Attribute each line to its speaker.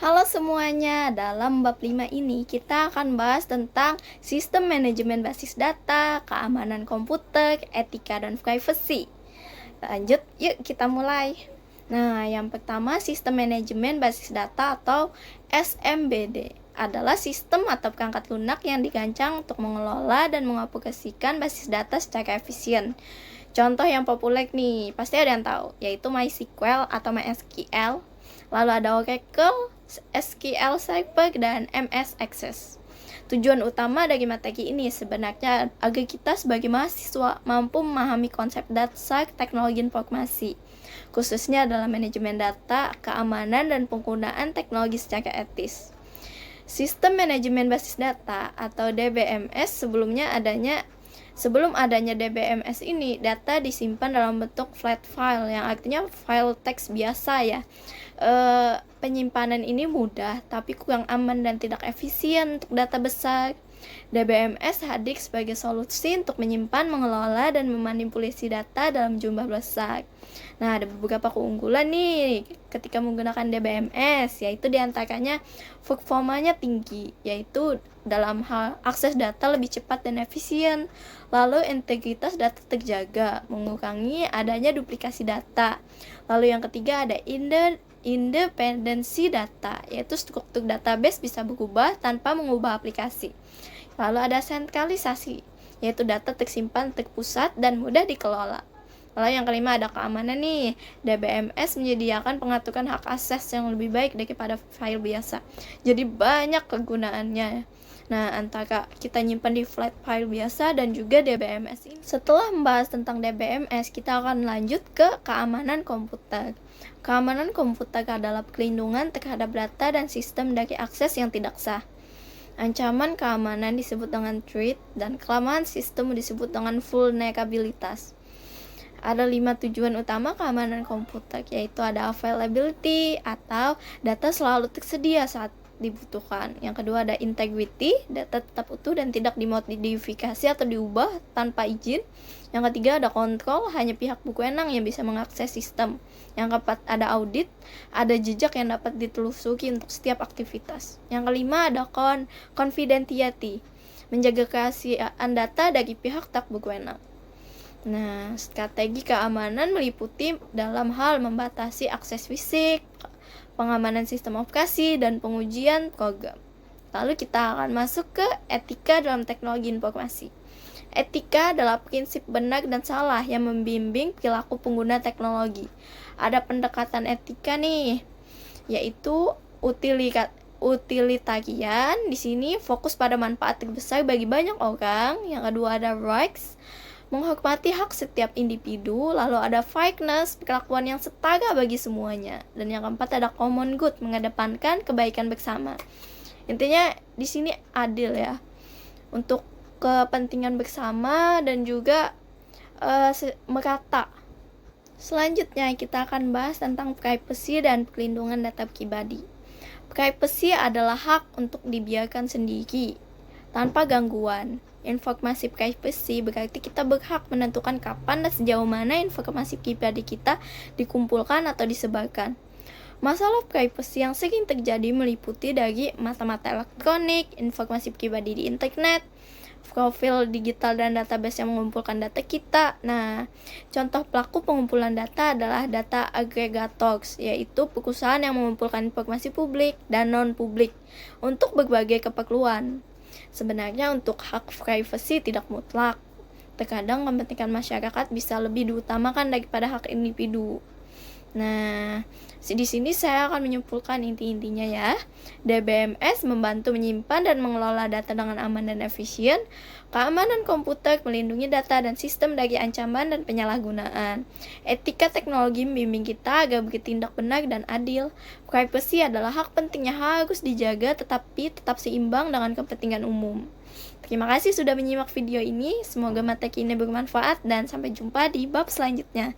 Speaker 1: Halo semuanya, dalam bab 5 ini kita akan bahas tentang sistem manajemen basis data, keamanan komputer, etika dan privacy. Lanjut, yuk kita mulai. Nah, yang pertama sistem manajemen basis data atau SMBD adalah sistem atau perangkat lunak yang dirancang untuk mengelola dan mengaplikasikan basis data secara efisien. Contoh yang populer nih, pasti ada yang tahu, yaitu MySQL atau MySQL. Lalu ada Oracle, SQL Server, dan MS Access. Tujuan utama dari materi ini sebenarnya agar kita sebagai mahasiswa mampu memahami konsep dasar teknologi informasi, khususnya dalam manajemen data, keamanan, dan penggunaan teknologi secara etis. Sistem manajemen basis data atau DBMS Sebelum adanya DBMS ini, data disimpan dalam bentuk flat file, yang artinya file teks biasa ya. Penyimpanan ini mudah, tapi kurang aman dan tidak efisien untuk data besar. DBMS hadir sebagai solusi untuk menyimpan, mengelola, dan memanipulasi data dalam jumlah besar. Nah, ada beberapa keunggulan nih ketika menggunakan DBMS, yaitu diantaranya performanya tinggi, yaitu dalam hal akses data lebih cepat dan efisien. Lalu integritas data terjaga, mengurangi adanya duplikasi data. Lalu yang ketiga ada independensi data, yaitu struktur database bisa berubah tanpa mengubah aplikasi. Lalu ada sentralisasi, yaitu data tersimpan terpusat dan mudah dikelola. Lalu yang kelima ada keamanan nih. DBMS menyediakan pengaturan hak akses yang lebih baik daripada file biasa. Jadi banyak kegunaannya. Nah, antara kita nyimpan di flat file biasa dan juga DBMS ini. Setelah membahas tentang DBMS, kita akan lanjut ke keamanan komputer. Keamanan komputer adalah perlindungan terhadap data dan sistem dari akses yang tidak sah. Ancaman keamanan disebut dengan threat dan kelemahan sistem disebut dengan vulnerabilitas. Ada 5 tujuan utama keamanan komputer, yaitu ada availability atau data selalu tersedia saat dibutuhkan. Yang kedua ada integrity, data tetap utuh dan tidak dimodifikasi atau diubah tanpa izin. Yang ketiga ada control, hanya pihak berwenang yang bisa mengakses sistem. Yang keempat ada audit, ada jejak yang dapat ditelusuri untuk setiap aktivitas. Yang kelima ada confidentiality, menjaga kerahasiaan data dari pihak tak berwenang. Nah, strategi keamanan meliputi dalam hal membatasi akses fisik, pengamanan sistem operasi, dan pengujian program. Lalu kita akan masuk ke etika dalam teknologi informasi. Etika adalah prinsip benar dan salah yang membimbing perilaku pengguna teknologi. Ada pendekatan etika nih, yaitu utilitarian. Di sini fokus pada manfaat terbesar bagi banyak orang. Yang kedua ada rights, menghormati hak setiap individu. Lalu ada fairness, perlakuan yang setara bagi semuanya. Dan yang keempat ada common good, mengedepankan kebaikan bersama. Intinya di sini adil ya, untuk kepentingan bersama dan juga merata. Selanjutnya kita akan bahas tentang privacy dan perlindungan data pribadi. Privacy adalah hak untuk dibiarkan sendiri tanpa gangguan. Informasi privacy berarti kita berhak menentukan kapan dan sejauh mana informasi pribadi kita dikumpulkan atau disebarkan. Masalah privacy yang sering terjadi meliputi dari mata-mata elektronik, informasi pribadi di internet, profil digital dan database yang mengumpulkan data kita. Nah, contoh pelaku pengumpulan data adalah data aggregators, yaitu perusahaan yang mengumpulkan informasi publik dan non-publik untuk berbagai keperluan. Sebenarnya untuk hak privacy tidak mutlak. Terkadang kepentingan masyarakat bisa lebih diutamakan daripada hak individu. Nah, di sini saya akan menyimpulkan inti-intinya ya. DBMS membantu menyimpan dan mengelola data dengan aman dan efisien. Keamanan komputer melindungi data dan sistem dari ancaman dan penyalahgunaan. Etika teknologi membimbing kita agar bertindak benar dan adil. Privacy adalah hak penting yang harus dijaga tetapi tetap seimbang dengan kepentingan umum. Terima kasih sudah menyimak video ini. Semoga materi ini bermanfaat dan sampai jumpa di bab selanjutnya.